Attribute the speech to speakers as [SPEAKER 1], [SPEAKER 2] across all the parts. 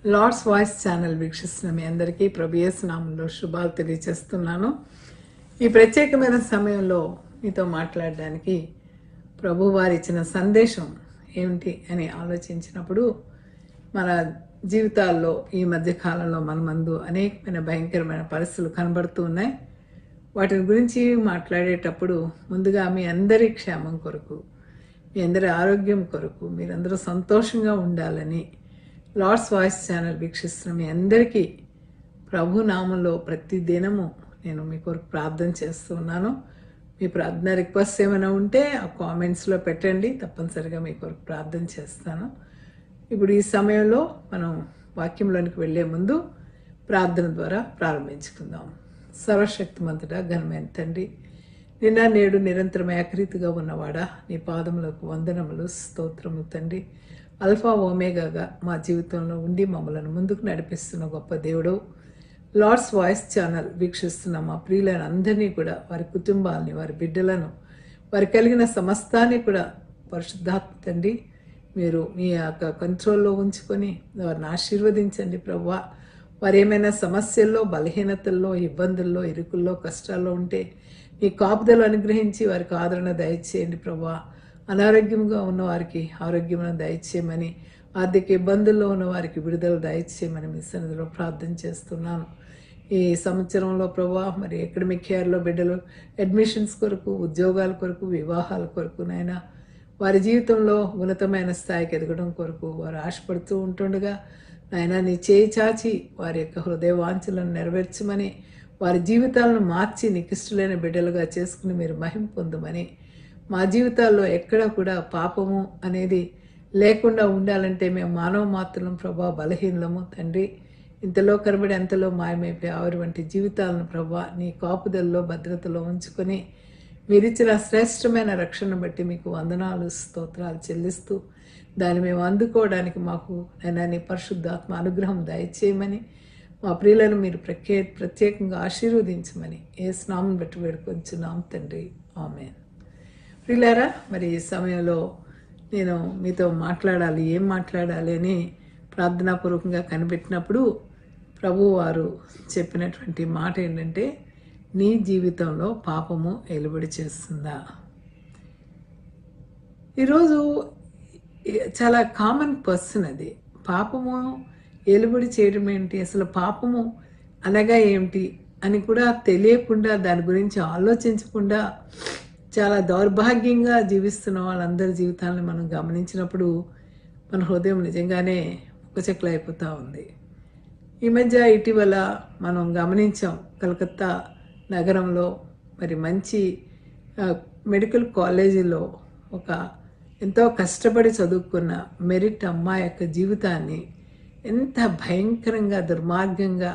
[SPEAKER 1] Lord's voice channel వీక్షిస్తున్న మీ అందరికీ ప్రభు యేసు నామములో శుభాలు తెలియజేస్తున్నాను. ఈ ప్రత్యేకమైన సమయంలో మీతో మాట్లాడడానికి ప్రభు వారు ఇచ్చిన సందేశం ఏమిటి అని ఆలోచించినప్పుడు, మన జీవితాల్లో ఈ మధ్య కాలంలో మన ముందు అనేకమైన భయంకరమైన పరిస్థితులు కనబడుతూ ఉన్నాయి. వాటిని గురించి మాట్లాడేటప్పుడు ముందుగా మీ అందరి క్షేమం కొరకు, మీ అందరి ఆరోగ్యం కొరకు, మీరందరూ సంతోషంగా ఉండాలని లార్డ్స్ వాయిస్ ఛానల్ వీక్షిస్తున్న మీ అందరికీ ప్రభు నామంలో ప్రతి దినము నేను మీ కొరకు ప్రార్థన చేస్తూ ఉన్నాను. మీ ప్రార్థన రిక్వెస్ట్ ఏమైనా ఉంటే ఆ కామెంట్స్లో పెట్టండి, తప్పనిసరిగా మీ కొరకు ప్రార్థన చేస్తాను. ఇప్పుడు ఈ సమయంలో మనం వాక్యంలోనికి వెళ్ళే ముందు ప్రార్థన ద్వారా ప్రారంభించుకుందాం. సర్వశక్తిమంతుడా, ఘనమైన తండ్రి, నిన్న నేడు నిరంతరం ఏకరీతిగా ఉన్నవాడా, నీ పాదములకు వందనములు, స్తోత్రము తండ్రి. అల్ఫా ఓమేగాగా మా జీవితంలో ఉండి మమ్మల్ని ముందుకు నడిపిస్తున్న గొప్ప దేవుడు. లార్డ్స్ వాయిస్ ఛానల్ వీక్షిస్తున్న మా ప్రియులను అందరినీ కూడా, వారి కుటుంబాలని, వారి బిడ్డలను, వారి కలిగిన సమస్తాన్ని కూడా పరిశుద్ధాత్మ తండ్రి మీరు మీ యొక్క కంట్రోల్లో ఉంచుకొని వారిని ఆశీర్వదించండి ప్రభువా. వారు ఏమైనా సమస్యల్లో, బలహీనతల్లో, ఇబ్బందుల్లో, ఇరుకుల్లో, కష్టాల్లో ఉంటే మీ కాపుదలు అనుగ్రహించి వారికి ఆదరణ దయచేయండి ప్రభువా. అనారోగ్యంగా ఉన్న వారికి ఆరోగ్యమును దయచేయమని, ఆర్థిక ఇబ్బందుల్లో ఉన్న వారికి విడుదల దయచేయమని మీ సన్నిధిలో ప్రార్థన చేస్తున్నాను. ఈ సంవత్సరంలో ప్రభువా, మరి అకాడమిక్ ఇయర్లో బిడ్డలు అడ్మిషన్స్ కొరకు, ఉద్యోగాల కొరకు, వివాహాల కొరకు నైనా వారి జీవితంలో ఉన్నతమైన స్థాయికి ఎదగడం కొరకు వారు ఆశపడుతూ ఉంటుండగా నాయనా నీ చేయి చాచి వారి యొక్క హృదయ వాంఛలను నెరవేర్చమని, వారి జీవితాలను మార్చి నికిష్టలైన బిడ్డలుగా చేసుకుని మీరు మహిమ పొందమని, మా జీవితాల్లో ఎక్కడ కూడా పాపము అనేది లేకుండా ఉండాలంటే మేము మానవ మాత్రం ప్రభా బలహీనలము తండ్రి. ఇంతలో కనబడి అంతలో మాయమైపోయి ఆవిరి వంటి జీవితాలను ప్రభా నీ కాపుదల్లో భద్రతలో ఉంచుకొని మీరిచ్చిన శ్రేష్టమైన రక్షణ బట్టి మీకు వందనాలు, స్తోత్రాలు చెల్లిస్తూ దాన్ని మేము అందుకోవడానికి మాకు నైనా నీ పరిశుద్ధాత్మ అనుగ్రహం దయచేయమని, మా ప్రియులను మీరు ప్రత్యేకంగా ఆశీర్వదించమని యేసు నామమును బట్టి వేడుకొంచున్నాం తండ్రి, ఆమేన్. ప్రియులారా, మరి ఈ సమయంలో నేను మీతో మాట్లాడాలి, ఏం మాట్లాడాలి అని ప్రార్థనాపూర్వకంగా కనిపెట్టినప్పుడు ప్రభు వారు చెప్పినటువంటి మాట ఏంటంటే, నీ జీవితంలో పాపము ఏలుబడి చేస్తుందా? ఈరోజు చాలా కామన్ పర్సన్ అది. పాపము ఏలుబడి చేయడం ఏంటి, అసలు పాపము అనగా ఏమిటి అని కూడా తెలియకుండా, దాని గురించి ఆలోచించకుండా చాలా దౌర్భాగ్యంగా జీవిస్తున్న వాళ్ళందరి జీవితాలను మనం గమనించినప్పుడు మన హృదయం నిజంగానే ముక్కచెక్కలైపోతూ ఉంది. ఈ మధ్య ఇటీవల మనం గమనించాం, కలకత్తా నగరంలో మరి మంచి మెడికల్ కాలేజీలో ఒక ఎంతో కష్టపడి చదువుకున్న మెరిట్ అమ్మాయి యొక్క జీవితాన్ని ఎంత భయంకరంగా, దుర్మార్గంగా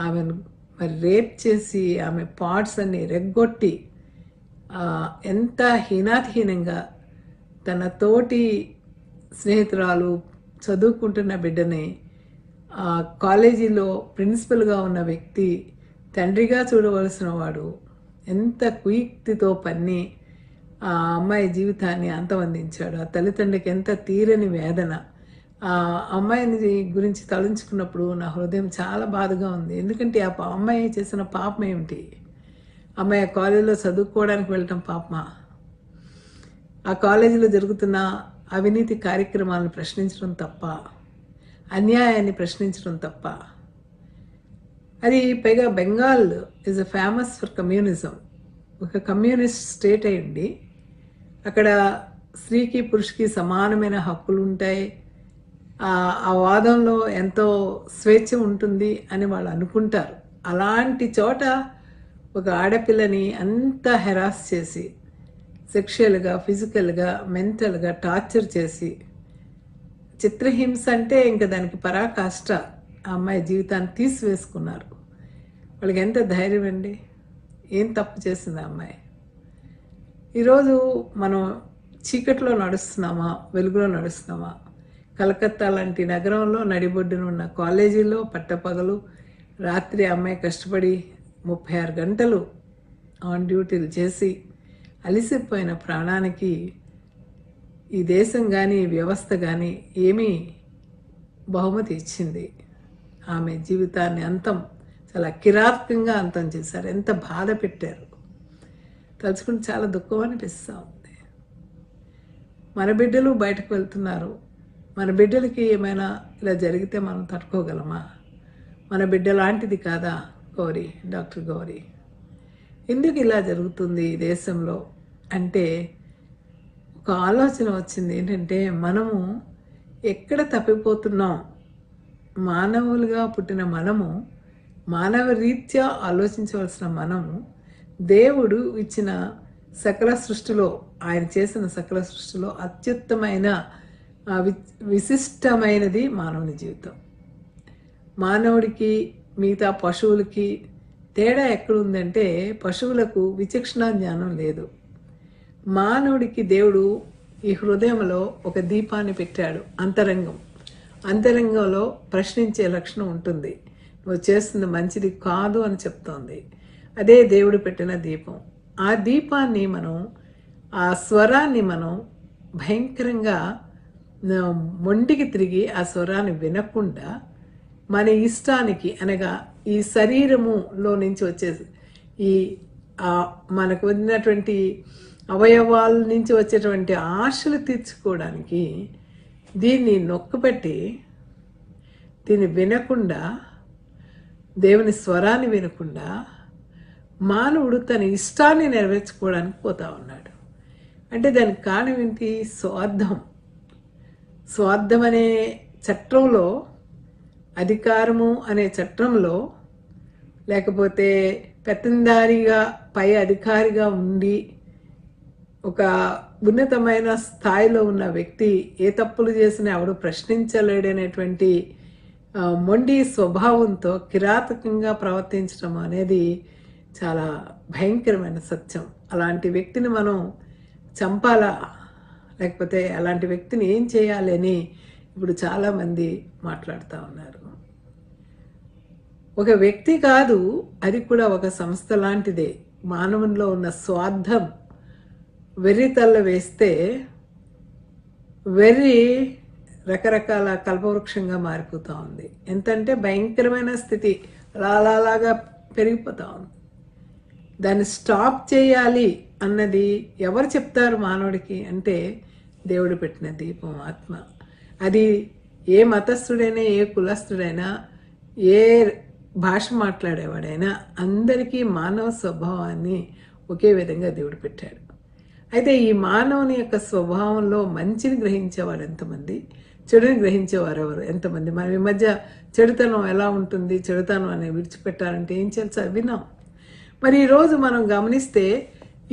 [SPEAKER 1] ఆమెను మరి రేప్ చేసి ఆమె పార్ట్స్ అన్ని రెగ్గొట్టి ఎంత హీనాతిహీనంగా తన తోటి స్నేహితురాలు చదువుకుంటున్న బిడ్డని కాలేజీలో ప్రిన్సిపల్గా ఉన్న వ్యక్తి తండ్రిగా చూడవలసిన వాడు ఎంత కుయుక్తితో పన్ని ఆ అమ్మాయి జీవితాన్ని అంతమందించాడు. ఆ తల్లిదండ్రికి ఎంత తీరని వేదన. ఆ అమ్మాయిని గురించి తలంచుకున్నప్పుడు నా హృదయం చాలా బాధగా ఉంది. ఎందుకంటే ఆ అమ్మాయి చేసిన పాపం ఏమిటి? అమ్మాయి కాలేజీలో చదువుకోవడానికి వెళ్ళటం పాపమా? ఆ కాలేజీలో జరుగుతున్న అవినీతి కార్యక్రమాలను ప్రశ్నించడం తప్ప? అన్యాయాన్ని ప్రశ్నించడం తప్ప? అది పైగా Bengal is a famous for communism. ఒక కమ్యూనిస్ట్ స్టేట్ అయ్యండి, అక్కడ స్త్రీకి పురుషుకి సమానమైన హక్కులు ఉంటాయి, ఆ వాదంలో ఎంతో స్వేచ్ఛ ఉంటుంది అని వాళ్ళు అనుకుంటారు. అలాంటి చోట ఒక ఆడపిల్లని అంతా హెరాస్ చేసి, సెక్షువల్గా, ఫిజికల్గా, మెంటల్గా టార్చర్ చేసి, చిత్రహింస అంటే ఇంకా దానికి పరాకాష్ట, ఆ అమ్మాయి జీవితాన్ని తీసివేసుకున్నారు. వాళ్ళకి ఎంత ధైర్యం అండి! ఏం తప్పు చేసింది ఆ అమ్మాయి? ఈరోజు మనం చీకట్లో నడుస్తున్నామా, వెలుగులో నడుస్తున్నామా? కలకత్తా లాంటి నగరంలో నడిబొడ్డున ఉన్న కాలేజీలో పట్టపగలు రాత్రి అమ్మాయి కష్టపడి 36 గంటలు ఆన్ డ్యూటీలు చేసి అలిసిపోయిన ప్రాణానికి ఈ దేశం కానీ, వ్యవస్థ కానీ ఏమీ బహుమతి ఇచ్చింది. ఆమె జీవితాన్ని చాలా కిరాతకంగా అంతం చేశారు. ఎంత బాధ పెట్టారు. తలుచుకుంటే చాలా దుఃఖం అనిపిస్తూ ఉంది. మన బిడ్డలు బయటకు వెళ్తున్నారు. మన బిడ్డలకి ఏమైనా ఇలా జరిగితే మనం తట్టుకోగలమా? మన బిడ్డ లాంటిది కాదా గౌరీ, డాక్టర్ గౌరీ? ఎందుకు ఇలా జరుగుతుంది ఈ దేశంలో అంటే ఒక ఆలోచన వచ్చింది. ఏంటంటే మనము ఎక్కడ తప్పిపోతున్నాం? మానవులుగా పుట్టిన మనము, మానవ రీత్యా ఆలోచించవలసిన మనము, దేవుడు ఇచ్చిన సకల సృష్టిలో, ఆయన చేసిన సకల సృష్టిలో అత్యుత్తమైన విశిష్టమైనది మానవుని జీవితం. మానవుడికి మిగతా పశువులకి తేడా ఎక్కడుందంటే, పశువులకు విచక్షణ జ్ఞానం లేదు. మానవుడికి దేవుడు ఈ హృదయంలో ఒక దీపాన్ని పెట్టాడు. అంతరంగంలో ప్రశ్నించే లక్షణం ఉంటుంది. నువ్వు చేస్తుంది మంచిది కాదు అని చెప్తోంది. అదే దేవుడు పెట్టిన దీపం. ఆ దీపాన్ని మనం, ఆ స్వరాన్ని మనం భయంకరంగా మొండికి తిరిగి ఆ స్వరాన్ని వినకుండా మన ఇష్టానికి, అనగా ఈ శరీరములో నుంచి వచ్చే ఈ మనకు ఉన్నటువంటి అవయవాల నుంచి వచ్చేటువంటి ఆశలు తీర్చుకోవడానికి దీన్ని నొక్కపెట్టి, దీన్ని వినకుండా, దేవుని స్వరాన్ని వినకుండా మానవుడు తన ఇష్టాన్ని నెరవేర్చుకోవడానికి పోతా ఉన్నాడు. అంటే దానికి కారణం ఏంటి? స్వార్థం అనే చట్టంలో, అధికారము అనే చట్టంలో, లేకపోతే పెత్తందారిగా పై అధికారిగా ఉండి ఒక ఉన్నతమైన స్థాయిలో ఉన్న వ్యక్తి ఏ తప్పులు చేసినా ఎవడు ప్రశ్నించలేడనేటువంటి మొండి స్వభావంతో కిరాతకంగా ప్రవర్తించడం అనేది చాలా భయంకరమైన సత్యం. అలాంటి వ్యక్తిని మనం చంపాలా, లేకపోతే అలాంటి వ్యక్తిని ఏం చేయాలి అని ఇప్పుడు చాలామంది మాట్లాడుతూ ఉన్నారు. ఒక వ్యక్తి కాదు, అది కూడా ఒక సంస్థ లాంటిదే. మానవునిలో ఉన్న స్వార్థం వెర్రితల్ల వేస్తే వెర్రి రకరకాల కల్పవృక్షంగా మారిపోతూ ఉంది. ఎంతంటే భయంకరమైన స్థితి అలాగా పెరిగిపోతూ ఉంది. దాన్ని స్టాప్ చేయాలి అన్నది ఎవరు చెప్తారు మానవుడికి అంటే, దేవుడు పెట్టిన దీపం ఆత్మ. అది ఏ మతస్థుడైనా, ఏ కులస్థుడైనా, ఏ భాష మాట్లాడేవాడైనా అందరికీ మానవ స్వభావాన్ని ఒకే విధంగా దేవుడు పెట్టాడు. అయితే ఈ మానవుని యొక్క స్వభావంలో మంచిని గ్రహించేవాడు ఎంతమంది, చెడుని గ్రహించేవారు ఎవరు ఎంతమంది? మనం ఈ మధ్య చెడుతనం ఎలా ఉంటుంది, చెడుతనం అని విడిచిపెట్టాలంటే ఏం చేయాలి విన్నాం. మరి ఈరోజు మనం గమనిస్తే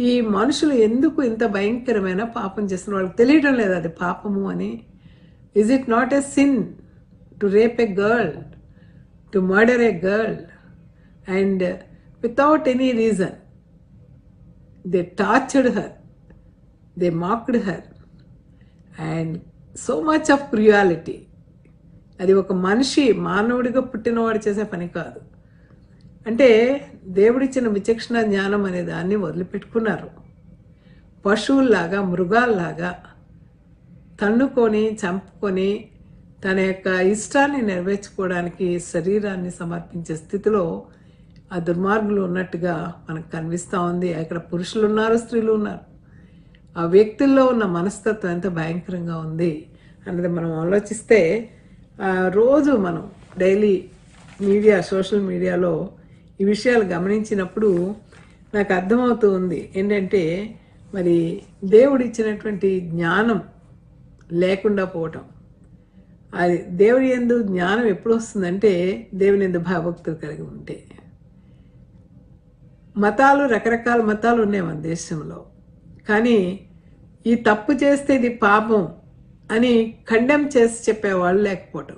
[SPEAKER 1] ఈ మనుషులు ఎందుకు ఇంత భయంకరమైన పాపం చేస్తున్నారు? వాళ్ళకి తెలియడం లేదు అది పాపము అని. Is it not a sin to rape a girl, to murder a girl, and without any reason they tortured her, they mocked her, and so much of cruelty. అది ఒక మనిషి, మానవుడిగా పుట్టినవాడు చేసే పని కాదు. అంటే దేవుడిచ్చిన విచక్షణ జ్ఞానం అనే దాన్ని వదిలిపెట్టుకున్నారు. పశువుల్లాగా, మృగాల్లాగా తన్నుకొని, చంపుకొని తన యొక్క ఇష్టాన్ని నెరవేర్చుకోవడానికి శరీరాన్ని సమర్పించే స్థితిలో ఆ దుర్మార్గులు ఉన్నట్టుగా మనకు కనిపిస్తూ ఉంది. అక్కడ పురుషులు ఉన్నారు, స్త్రీలు ఉన్నారు. ఆ వ్యక్తుల్లో ఉన్న మనస్తత్వం ఎంత భయంకరంగా ఉంది అన్నది మనం ఆలోచిస్తే, రోజు మనం డైలీ మీడియా, సోషల్ మీడియాలో ఈ విషయాలు గమనించినప్పుడు నాకు అర్థమవుతూ ఉంది ఏంటంటే, మరి దేవుడిచ్చినటువంటి జ్ఞానం లేకుండా పోవటం. అది దేవుడి యందు జ్ఞానం ఎప్పుడు వస్తుందంటే, దేవుని యందు భయభక్తులు కలిగి ఉంటే. మతాలు, రకరకాల మతాలు ఉన్నాయి మన దేశంలో, కానీ ఈ తప్పు చేస్తే ఇది పాపం అని ఖండెం చేసి చెప్పేవాళ్ళు లేకపోవటం.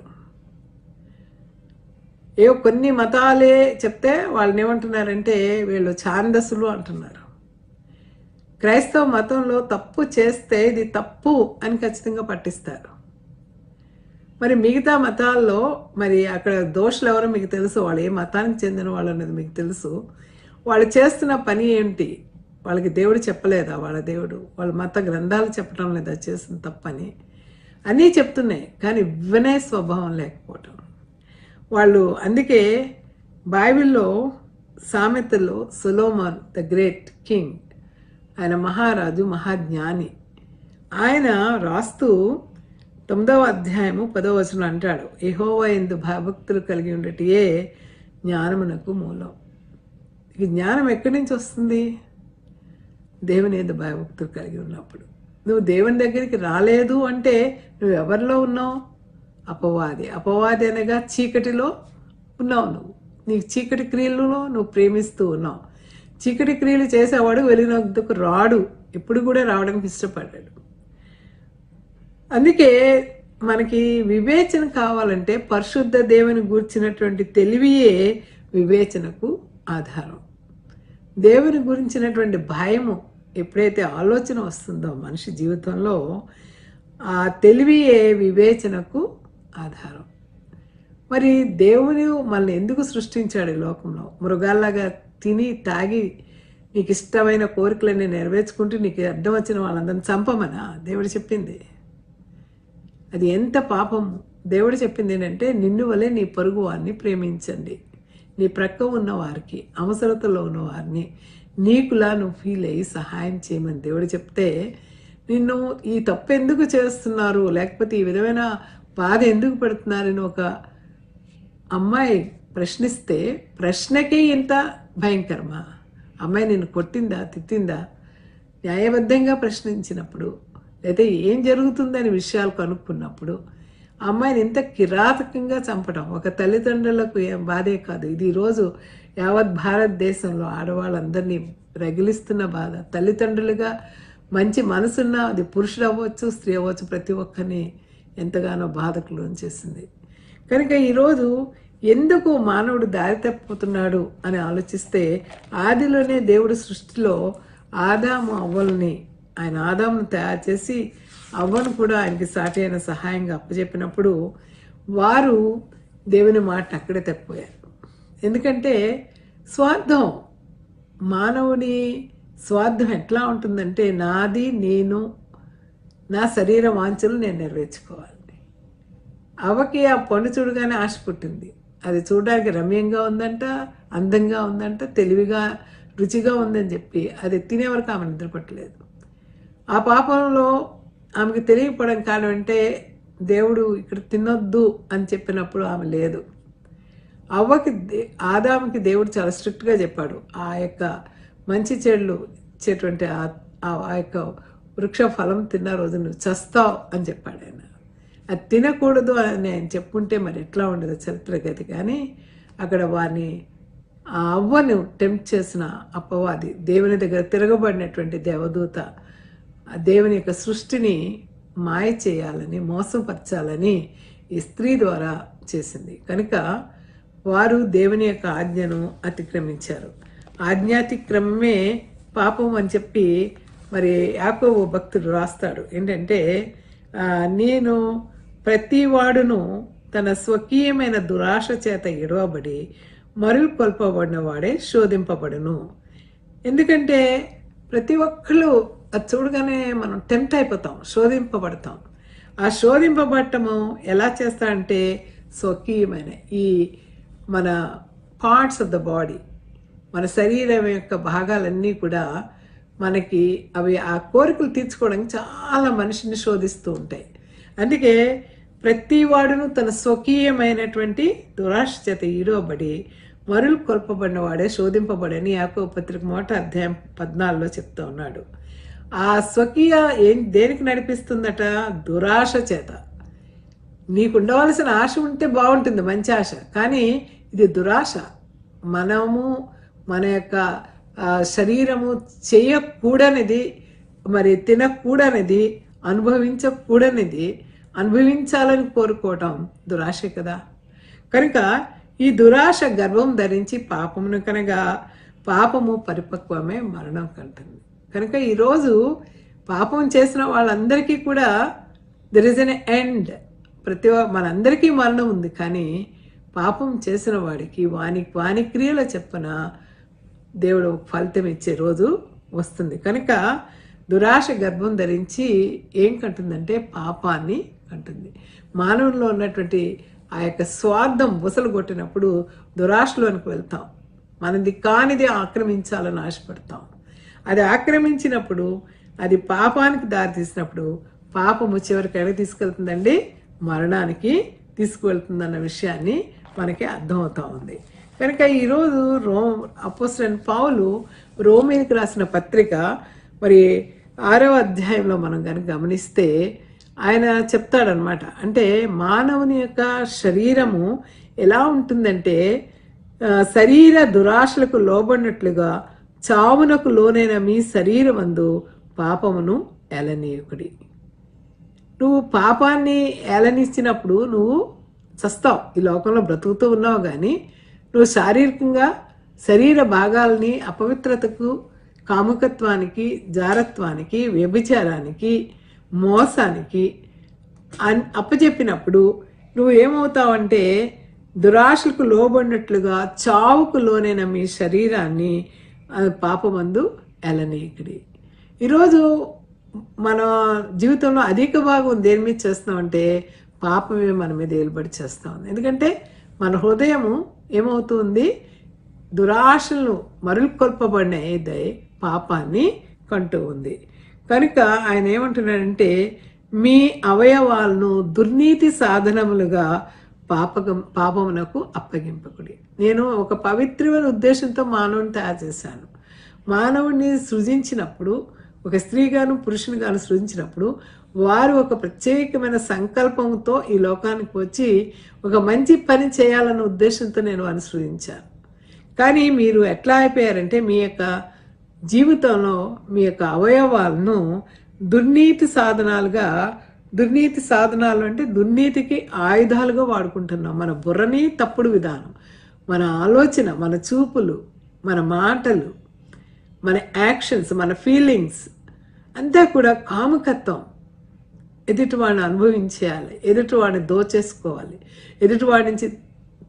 [SPEAKER 1] కొన్ని మతాలే చెప్తే వాళ్ళని ఏమంటున్నారంటే వీళ్ళు ఛాందసులు అంటున్నారు. క్రైస్తవ మతంలో తప్పు చేస్తే ఇది తప్పు అని ఖచ్చితంగా పట్టిస్తారు. మరి మిగతా మతాల్లో మరి అక్కడ దోషులు ఎవరో మీకు తెలుసు, వాళ్ళు ఏ మతానికి చెందిన వాళ్ళు అనేది మీకు తెలుసు. వాళ్ళు చేస్తున్న పని ఏంటి? వాళ్ళకి దేవుడు చెప్పలేదా? వాళ్ళ దేవుడు, వాళ్ళ మత గ్రంథాలు చెప్పడం లేదా చేసిన తప్పని? అన్నీ చెప్తున్నాయి, కానీ వినే స్వభావం లేకపోవటం. వాళ్ళు అందుకే బైబిల్లో సామెతల్లో సొలొమోన్ ద గ్రేట్ కింగ్, ఆయన మహారాజు, మహాజ్ఞాని, ఆయన రాస్తూ 9వ అధ్యాయము 10వ వచనం అంటాడు, యెహోవా యందు భయభక్తులు కలిగి ఉండటియే జ్ఞానమునకు మూలం. ఈ జ్ఞానం ఎక్కడి నుంచి వస్తుంది? దేవుని యందు భయభక్తులు కలిగి ఉన్నప్పుడు. నువ్వు దేవుని దగ్గరికి రాలేదు అంటే నువ్వు ఎవరిలో ఉన్నావు? అపవాది. అపవాది అనగా చీకటిలో ఉన్నావు. నువ్వు నీకు చీకటి క్రియలలో నువ్వు ప్రేమిస్తూ ఉన్నావు. చీకటి క్రియలు చేసేవాడు వెలుగునకు రాడు, ఎప్పుడు కూడా రావడానికి ఇష్టపడ్డాడు. అందుకే మనకి వివేచన కావాలంటే పరిశుద్ధ దేవుని గూర్చినటువంటి తెలివియే వివేచనకు ఆధారం. దేవుని గురించినటువంటి భయము ఎప్పుడైతే ఆలోచన వస్తుందో మనిషి జీవితంలో, ఆ తెలివియే వివేచనకు ఆధారం. మరి దేవుని మనల్ని ఎందుకు సృష్టించాడు ఈ లోకంలో? మృగాల్లాగా తిని తాగి నీకు ఇష్టమైన కోరికలన్నీ నెరవేర్చుకుంటూ నీకు అడ్డం వచ్చిన వాళ్ళందరినీ చంపమనా దేవుడు చెప్పింది? అది ఎంత పాపము. దేవుడు చెప్పింది ఏంటంటే, నిన్ను వలె నీ పొరుగు వారిని ప్రేమించండి. నీ ప్రక్క ఉన్న వారికి, అవసరతలో ఉన్న వారిని నీకులా నువ్వు ఫీల్ అయ్యి సహాయం చేయమని దేవుడు చెప్తే, నిన్ను ఈ తప్పు ఎందుకు చేస్తున్నారు, లేకపోతే ఈ విధమైన బాధ ఎందుకు పెడుతున్నారని ఒక అమ్మాయి ప్రశ్నిస్తే, ప్రశ్నకే ఇంత భయంకరమా? అమ్మాయి నిన్ను కొట్టిందా, తిట్టిందా? న్యాయబద్ధంగా ప్రశ్నించినప్పుడు, లేదా ఏం జరుగుతుందని విషయాలు కనుక్కున్నప్పుడు ఆ అమ్మాయిని ఇంత కిరాతకంగా చంపడం ఒక తల్లిదండ్రులకు ఏం బాధే కాదు. ఇది ఈరోజు యావత్ భారతదేశంలో ఆడవాళ్ళందరినీ రగిలిస్తున్న బాధ. తల్లిదండ్రులుగా మంచి మనసున్న, అది పురుషుడు అవ్వచ్చు, స్త్రీ అవ్వచ్చు, ప్రతి ఒక్కరిని ఎంతగానో బాధకు లోంచేసింది. కనుక ఈరోజు ఎందుకు మానవుడు దారి తప్పిపోతున్నాడు అని ఆలోచిస్తే, ఆదిలోనే దేవుడు సృష్టిలో ఆదాము అవ్వల్ని, ఆయన ఆదామును తయారు చేసి అవ్వను కూడా ఆయనకి సాటి అయిన సహాయంగా అప్పచెప్పినప్పుడు వారు దేవుని మాట అక్కడే తప్పిపోయారు. ఎందుకంటే స్వార్థం, మానవుని స్వార్థం ఎట్లా ఉంటుందంటే, నాది, నేను, నా శరీర వాంఛలు నేను నెరవేర్చుకోవాలి. అవ్వకి ఆ పండు చూడగానే ఆశ పుట్టింది. అది చూడడానికి రమ్యంగా ఉందంట, అందంగా ఉందంట, తెలివిగా రుచిగా ఉందని చెప్పి అది తినే వరకు ఆమె నిద్రపట్టలేదు. ఆ పాపంలో ఆమెకు తెలియకపోవడం కారణం అంటే, దేవుడు ఇక్కడ తినొద్దు అని చెప్పినప్పుడు ఆమె లేదు. అవ్వకి ఆదాముకి దేవుడు చాలా స్ట్రిక్ట్గా చెప్పాడు, ఆ యొక్క మంచి చెడులు ఇచ్చేటువంటి ఆ యొక్క వృక్ష ఫలం తిన్న రోజు నువ్వు చస్తావు అని చెప్పాడు ఆయన. అది తినకూడదు అని ఆయన చెప్పుంటే మరి ఎట్లా ఉండదు చరిత్రగతి. కానీ అక్కడ వారిని ఆ అవ్వను టెంప్ట్ చేసిన అపవాది, దేవుని దగ్గర తిరగబడినటువంటి దేవదూత, దేవుని యొక్క సృష్టిని మాయ చేయాలని, మోసపరచాలని ఈ స్త్రీ ద్వారా చేసింది. కనుక వారు దేవుని యొక్క ఆజ్ఞను అతిక్రమించారు. ఆజ్ఞాతిక్రమమే పాపం అని చెప్పి మరి యాకోబు భక్తుడు రాస్తాడు ఏంటంటే, నేను ప్రతివాడును తన స్వకీయమైన దురాశ చేత ఎడవబడి మరులు కొల్పబడిన వాడే శోధింపబడును. ఎందుకంటే ప్రతి ఒక్కళ్ళు అది చూడగానే మనం టెంప్ట్ అయిపోతాం, శోధింపబడతాం. ఆ శోధింపబడటము ఎలా చేస్తాడంటే, స్వకీయమైన ఈ మన పార్ట్స్ ఆఫ్ ద బాడీ, మన శరీరం యొక్క భాగాలన్నీ కూడా మనకి అవి ఆ కోరికలు తీర్చుకోవడానికి చాలా మనిషిని శోధిస్తూ ఉంటాయి. అందుకే ప్రతి వాడును తన స్వకీయమైనటువంటి దురాశ చేత ఈడవబడి మరులు కొల్పబడిన వాడే శోధింపబడని యాకోబు పత్రిక 1వ అధ్యాయం 14లో చెప్తూ ఉన్నాడు. ఆ స్వకీయ దేనికి నడిపిస్తుందట? దురాశ చేత. నీకు ఉండవలసిన ఆశ ఉంటే బాగుంటుంది, మంచి ఆశ, కానీ ఇది దురాశ. మనము మన యొక్క శరీరము చేయకూడనిది, మరి తినకూడనిది, అనుభవించకూడనిది అనుభవించాలని కోరుకోవటం దురాశ కదా. కనుక ఈ దురాశ గర్భం ధరించి పాపమును కనగా పాపము పరిపక్వమే మరణం కంటుంది. కనుక ఈరోజు పాపం చేసిన వాళ్ళందరికీ కూడా దెర్ ఇస్ ఎన్ ఎండ్. మనందరికీ మరణం ఉంది, కానీ పాపం చేసిన వాడికి వాని క్రియల చెప్పున దేవుడు ఫలితం ఇచ్చే రోజు వస్తుంది. కనుక దురాశ గర్భం ధరించి ఏం కంటుందంటే పాపాన్ని కంటుంది. మానవుల్లో ఉన్నటువంటి ఆ యొక్క స్వార్థం బుసలు కొట్టినప్పుడు దురాశలోనికి వెళ్తాం. మనది కానిది ఆక్రమించాలని ఆశపడతాం. అది ఆక్రమించినప్పుడు అది పాపానికి దారితీసినప్పుడు పాపము చివరికి ఎక్కడికి తీసుకెళ్తుందండి? మరణానికి తీసుకువెళ్తుందన్న విషయాన్ని మనకి అర్థమవుతా ఉంది. కనుక ఈరోజు అపోస్తలుడైన పౌలు రోమీయులకు రాసిన పత్రిక మరి 6వ అధ్యాయంలో మనం కనుక గమనిస్తే ఆయన చెప్తాడనమాట. అంటే మానవుని యొక్క శరీరము ఎలా ఉంటుందంటే శరీర దురాశలకు లోబడినట్లుగా చావునకు లోనైన మీ శరీరమందు పాపమును ఏలనీయకుడి. నువ్వు పాపాన్ని ఏలనిచ్చినప్పుడు నువ్వు చస్తావు. ఈ లోకంలో బ్రతుకుతూ ఉన్నావు, కానీ నువ్వు శారీరకంగా శరీర భాగాలని అపవిత్రతకు, కాముకత్వానికి, జారత్వానికి, వ్యభిచారానికి, మోసానికి అప్పచెప్పినప్పుడు నువ్వు ఏమవుతావంటే దురాశలకు లోబడినట్లుగా చావుకు లోనైన మీ శరీరాన్ని పాపమందు ఎలనీయకుడి. ఈరోజు మన జీవితంలో అధిక భాగం దేని మీద చేస్తామంటే పాపమే మన మీద ఏలుబడి చేస్తూ ఉంది. ఎందుకంటే మన హృదయము ఏమవుతుంది? దురాశలను మరుల్కొల్పబడిన పాపాన్ని కంటూ ఉంది. కనుక ఆయన ఏమంటున్నాడంటే మీ అవయవాలను దుర్నీతి సాధనములుగా పాపమునకు అప్పగింపకుడి. నేను ఒక పవిత్రమైన ఉద్దేశంతో మానవుని తయారు చేశాను. మానవుడిని సృజించినప్పుడు, ఒక స్త్రీగాను పురుషునిగాను సృజించినప్పుడు వారు ఒక ప్రత్యేకమైన సంకల్పంతో ఈ లోకానికి వచ్చి ఒక మంచి పని చేయాలన్న ఉద్దేశంతో నేను వారిని సృజించాను. కానీ మీరు ఎట్లా అయిపోయారంటే మీ యొక్క జీవితంలో మీ యొక్క అవయవాలను దుర్నీతి సాధనాలు అంటే దుర్నీతికి ఆయుధాలుగా వాడుకుంటున్నాం. మన బుర్రని తప్పుడు విధానం, మన ఆలోచన, మన చూపులు, మన మాటలు, మన యాక్షన్స్, మన ఫీలింగ్స్ అంతా కూడా కాముకత్వం. ఎదుటివాడిని అనుభవించేయాలి, ఎదుటివాడిని దోచేసుకోవాలి, ఎదుటివాడి నుంచి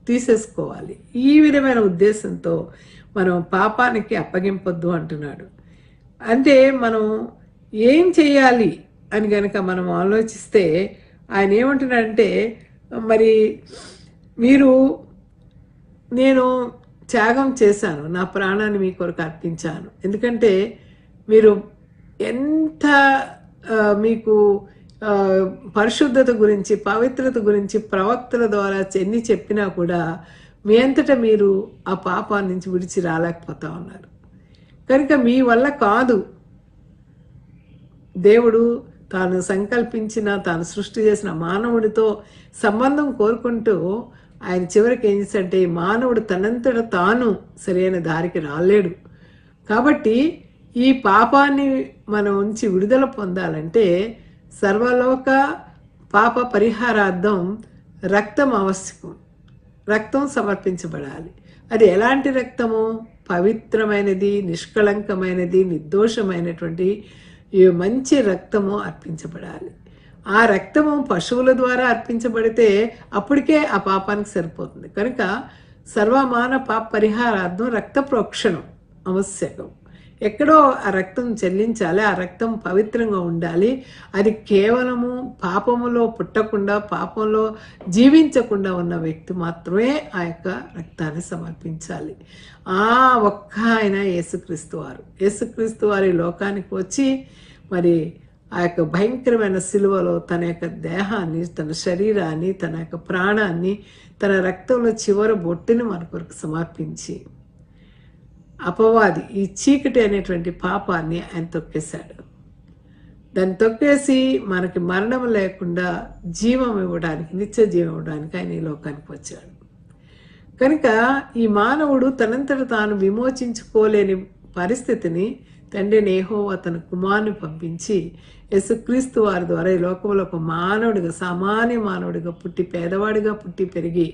[SPEAKER 1] తీసేసుకోవాలి. ఈ విధమైన ఉద్దేశంతో మనం పాపానికి అప్పగింపొద్దు అంటున్నాడు. అంటే మనం ఏం చేయాలి అని కనుక మనం ఆలోచిస్తే ఆయన ఏమంటున్నాడంటే మరి నేను త్యాగం చేశాను, నా ప్రాణాన్ని మీ కొరకు అర్పించాను. ఎందుకంటే మీరు ఎంత మీకు పరిశుద్ధత గురించి, పవిత్రత గురించి ప్రవక్తల ద్వారా ఎన్ని చెప్పినా కూడా మీ అంతటా మీరు ఆ పాపాన్ని నుంచి విడిచి రాలేకపోతా ఉన్నారు. కనుక మీ వల్ల కాదు. దేవుడు తాను సంకల్పించిన, తాను సృష్టి చేసిన మానవుడితో సంబంధం కోరుకుంటూ ఆయన చివరికి ఏం చేశాడంటే మానవుడు తనంతట తాను సరైన దారికి రాలేడు. కాబట్టి ఈ పాపాన్ని మనం నుంచి విడుదల పొందాలంటే సర్వలోక పాప పరిహారార్థం రక్తం ఆవశ్యకం. రక్తం సమర్పించబడాలి. అది ఎలాంటి రక్తము? పవిత్రమైనది, నిష్కళంకమైనది, నిర్దోషమైనటువంటి మంచి రక్తము అర్పించబడాలి. ఆ రక్తము పశువుల ద్వారా అర్పించబడితే అప్పటికే ఆ పాపానికి సరిపోతుంది. కనుక సర్వమాన పాప పరిహారార్థం రక్త ప్రోక్షణం ఆవశ్యకం. ఎక్కడో ఆ రక్తం చెల్లించాలి, ఆ రక్తం పవిత్రంగా ఉండాలి. అది కేవలము పాపములో పుట్టకుండా, పాపంలో జీవించకుండా ఉన్న వ్యక్తి మాత్రమే ఆ యొక్క రక్తాన్ని సమర్పించాలి. ఆ ఒక్క ఆయన యేసుక్రీస్తు వారి లోకానికి వచ్చి మరి ఆ యొక్క భయంకరమైన సిలువలో తన యొక్క దేహాన్ని, తన శరీరాన్ని, తన యొక్క ప్రాణాన్ని, తన రక్తంలో చివరి బొట్టుని మన కొరకు సమర్పించి అపవాది ఈ చీకటి అనేటువంటి పాపాన్ని ఆయన తొక్కేశాడు. దాన్ని తొక్కేసి మనకి మరణం లేకుండా జీవం ఇవ్వడానికి, నిత్య జీవం ఇవ్వడానికి ఆయన ఈ లోకానికి వచ్చాడు. కనుక ఈ మానవుడు తనంతట తాను విమోచించుకోలేని పరిస్థితిని తండ్రి యెహోవా తన కుమారుని పంపించి యేసుక్రీస్తు వారి ద్వారా ఈ లోకంలో ఒక మానవుడిగా, సామాన్య మానవుడిగా పుట్టి, పేదవాడిగా పుట్టి పెరిగి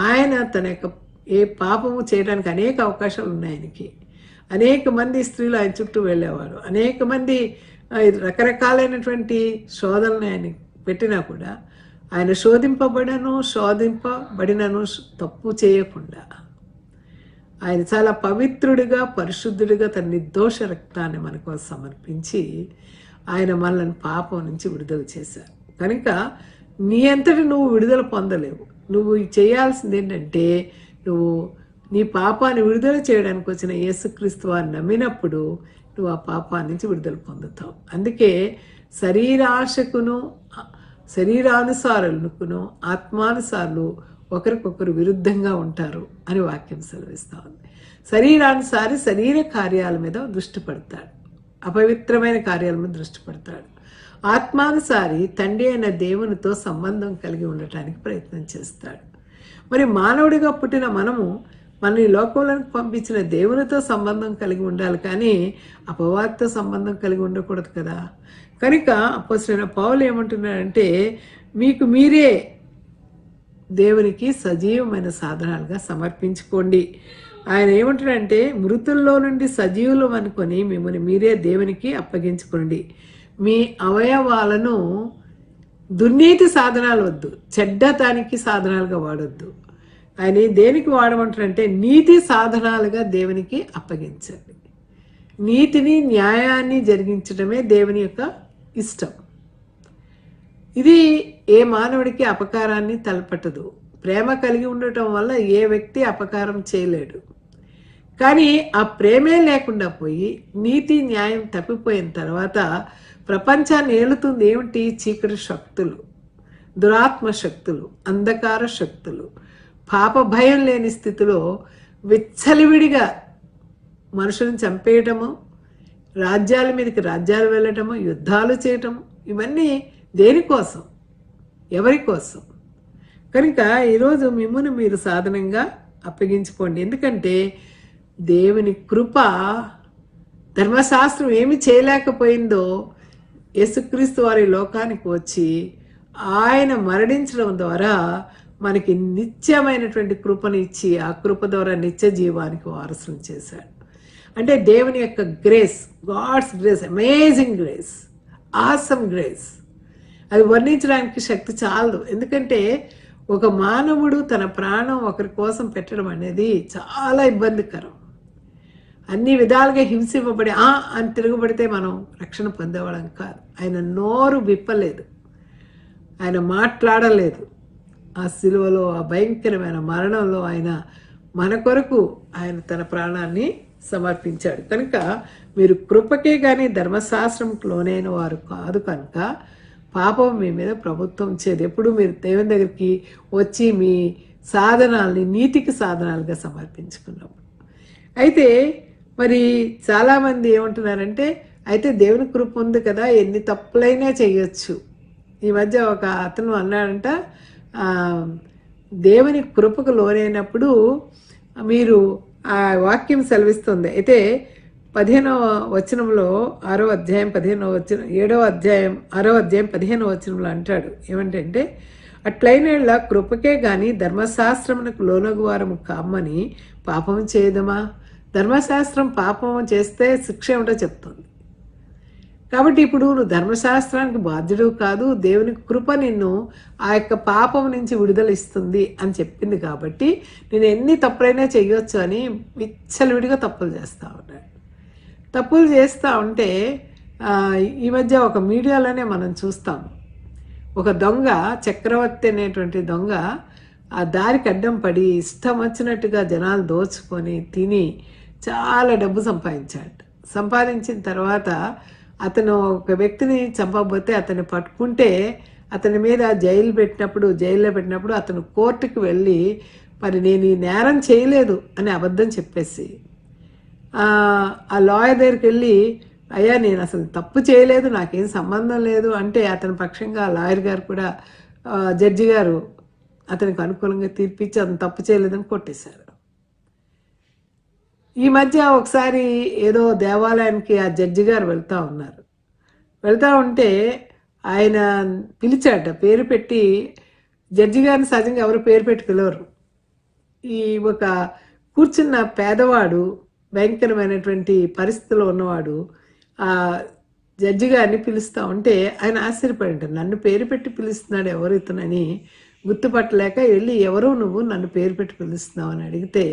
[SPEAKER 1] ఆయన తన యొక్క ఏ పాపము చేయడానికి అనేక అవకాశాలు ఉన్నాయి ఆయనకి. అనేక మంది స్త్రీలు ఆయన చుట్టూ వెళ్ళేవారు. అనేక మంది రకరకాలైనటువంటి శోధనలు ఆయన పెట్టినా కూడా ఆయన శోధింపబడినను తప్పు చేయకుండా ఆయన చాలా పవిత్రుడిగా, పరిశుద్ధుడిగా తన నిర్దోష రక్తాన్ని మన కోసం సమర్పించి ఆయన మనల్ని పాపం నుంచి విడుదల చేశారు. కనుక నీ అంతటి నువ్వు విడుదల పొందలేవు. నువ్వు చేయాల్సింది ఏంటంటే, నువ్వు నీ పాపాన్ని విడుదల చేయడానికి వచ్చిన యేసుక్రీస్తు వారిని నమ్మినప్పుడు నువ్వు ఆ పాపాన్ని నుంచి విడుదల పొందుతావు. అందుకే శరీరాశకును శరీరానుసారులకును ఆత్మానుసారులు ఒకరికొకరు విరుద్ధంగా ఉంటారు అని వాక్యం సెలవిస్తూ ఉంది. శరీరానుసారి శరీర కార్యాల మీద దృష్టి పెడతాడు, అపవిత్రమైన కార్యాల మీద దృష్టి పెడతాడు. ఆత్మానుసారి తండ్రి అయిన దేవునితో సంబంధం కలిగి ఉండటానికి ప్రయత్నం చేస్తాడు. మరి మానవుడిగా పుట్టిన మనము మన ఈ లోకంలోకి పంపించిన దేవునితో సంబంధం కలిగి ఉండాలి, కానీ అపవాదితో సంబంధం కలిగి ఉండకూడదు కదా. కనుక అపోస్తలుడైన పౌలు ఏమంటున్నాడంటే, మీకు మీరే దేవునికి సజీవమైన సాధనాలుగా సమర్పించుకోండి. ఆయన ఏమంటాడంటే, మృతుల్లో నుండి సజీవులు అనుకొని మిమ్మల్ని మీరే దేవునికి అప్పగించుకోండి. మీ అవయవాలను దుర్నీతి సాధనాలు వద్దు, చెడ్డతానికి సాధనాలుగా వాడొద్దు. ఆయన దేనికి వాడమంటాడంటే, నీతి సాధనాలుగా దేవునికి అప్పగించండి. నీతిని న్యాయాన్ని జరిగించడమే దేవుని యొక్క ఇష్టం. ఇది ఏ మానవుడికి అపకారాన్ని తలపెట్టదు. ప్రేమ కలిగి ఉండటం వల్ల ఏ వ్యక్తి అపకారం చేయలేడు. కానీ ఆ ప్రేమే లేకుండా పోయి నీతి న్యాయం తప్పిపోయిన తర్వాత ప్రపంచాన్ని ఏలుతుంది ఏమిటి? చీకటి శక్తులు, దురాత్మ శక్తులు, అంధకార శక్తులు. పాప భయం లేని స్థితిలో విచ్చలివిడిగా మనుషులను చంపేయటము, రాజ్యాల మీదకి రాజ్యాలు వెళ్ళటము, యుద్ధాలు చేయటము, ఇవన్నీ దేనికోసం? ఎవరి కోసం? కనుక ఈరోజు మిమ్మల్ని మీరు సాధనంగా అప్పగించుకోండి. ఎందుకంటే దేవుని కృప, ధర్మశాస్త్రం ఏమి చేయలేకపోయిందో యేసుక్రీస్తు వారి లోకానికి వచ్చి ఆయన మరణించడం ద్వారా మనకి నిత్యమైనటువంటి కృపను ఇచ్చి ఆ కృప ద్వారా నిత్య జీవానికి వారసులను చేశాడు. అంటే దేవుని యొక్క grace, God's grace, amazing grace, awesome grace, అది వర్ణించడానికి శక్తి చాలదు. ఎందుకంటే ఒక మానవుడు తన ప్రాణం ఒకరి కోసం పెట్టడం అనేది చాలా ఇబ్బందికరం. అన్ని విధాలుగా హింసింపబడి అని తిరగబడితే మనం రక్షణ పొందేవాళ్ళం కాదు. ఆయన నోరు విప్పలేదు, ఆయన మాట్లాడలేదు. ఆ సిలువలో, ఆ భయంకరమైన మరణంలో ఆయన మన కొరకు ఆయన తన ప్రాణాన్ని సమర్పించాడు. కనుక మీరు కృపకే కానీ ధర్మశాస్త్రంకి లోనైన వారు కాదు. కనుక పాపం మీ మీద ప్రభుత్వం చేయదు. ఎప్పుడు మీరు దేవుని దగ్గరికి వచ్చి మీ సాధనాల్ని నీతికి సాధనాలుగా సమర్పించుకున్నప్పుడు. అయితే మరి చాలామంది ఏమంటున్నారంటే, అయితే దేవుని కృప ఉంది కదా, ఎన్ని తప్పులైనా చేయొచ్చు. ఈ మధ్య ఒక అతను అన్నాడంట, దేవుని కృపకు లోనైనప్పుడు మీరు ఆ వాక్యం సెలవిస్తుంది. అయితే 15వ వచనంలో 6వ అధ్యాయం 15వ వచనం 7వ అధ్యాయం 6వ అధ్యాయం 15వ వచనంలో అంటాడు ఏమంటే, అట్లైన కృపకే గాని ధర్మశాస్త్రమునకు లోనగు వారము కామని పాపం చేయదమా? ధర్మశాస్త్రం పాపం చేస్తే శిక్ష ఏమిటో చెప్తుంది. కాబట్టి ఇప్పుడు నువ్వు ధర్మశాస్త్రానికి బాధ్యుడు కాదు, దేవుని కృప నిన్ను ఆ యొక్క పాపం నుంచి విడుదల ఇస్తుంది అని చెప్పింది. కాబట్టి నేను ఎన్ని తప్పులైనా చెయ్యొచ్చు అని విచ్చలవిడిగా తప్పులు చేస్తూ ఉన్నాడు. తప్పులు చేస్తూ ఉంటే ఈ మధ్య ఒక మీడియాలోనే మనం చూస్తాం, ఒక దొంగ, చక్రవర్తి అనేటువంటి దొంగ ఆ దారికి అడ్డం పడి ఇష్టం వచ్చినట్టుగా జనాలు దోచుకొని తిని చాలా డబ్బు సంపాదించాడు. సంపాదించిన తర్వాత అతను ఒక వ్యక్తిని చంపబోతే అతన్ని పట్టుకుంటే అతని మీద జైల్లో పెట్టినప్పుడు అతను కోర్టుకు వెళ్ళి మరి నేను ఈ నేరం చేయలేదు అని అబద్ధం చెప్పేసి ఆ లాయర్ దగ్గరికి వెళ్ళి, అయ్యా నేను అసలు తప్పు చేయలేదు, నాకేం సంబంధం లేదు అంటే అతని పక్షంగా లాయర్ గారు కూడా, జడ్జి గారు అతనికి అనుకూలంగా తీర్పిచ్చి అతను తప్పు చేయలేదని కొట్టేశారు. ఈ మధ్య ఒకసారి ఏదో దేవాలయానికి ఆ జడ్జి గారు వెళ్తూ ఉన్నారు. వెళ్తూ ఉంటే ఆయన పిలిచాట, పేరు పెట్టి. జడ్జి గారిని సహజంగా ఎవరు పేరు పెట్టి పిలవరు. ఈ ఒక కూర్చున్న పేదవాడు, భయంకరమైనటువంటి పరిస్థితిలో ఉన్నవాడు ఆ జడ్జి గారిని పిలుస్తూ ఉంటే ఆయన ఆశ్చర్యపడి, నన్ను పేరు పెట్టి పిలుస్తున్నాడు ఎవరు ఇతనని గుర్తుపట్టలేక వెళ్ళి, ఎవరు నువ్వు నన్ను పేరు పెట్టి పిలుస్తున్నావు అని అడిగితే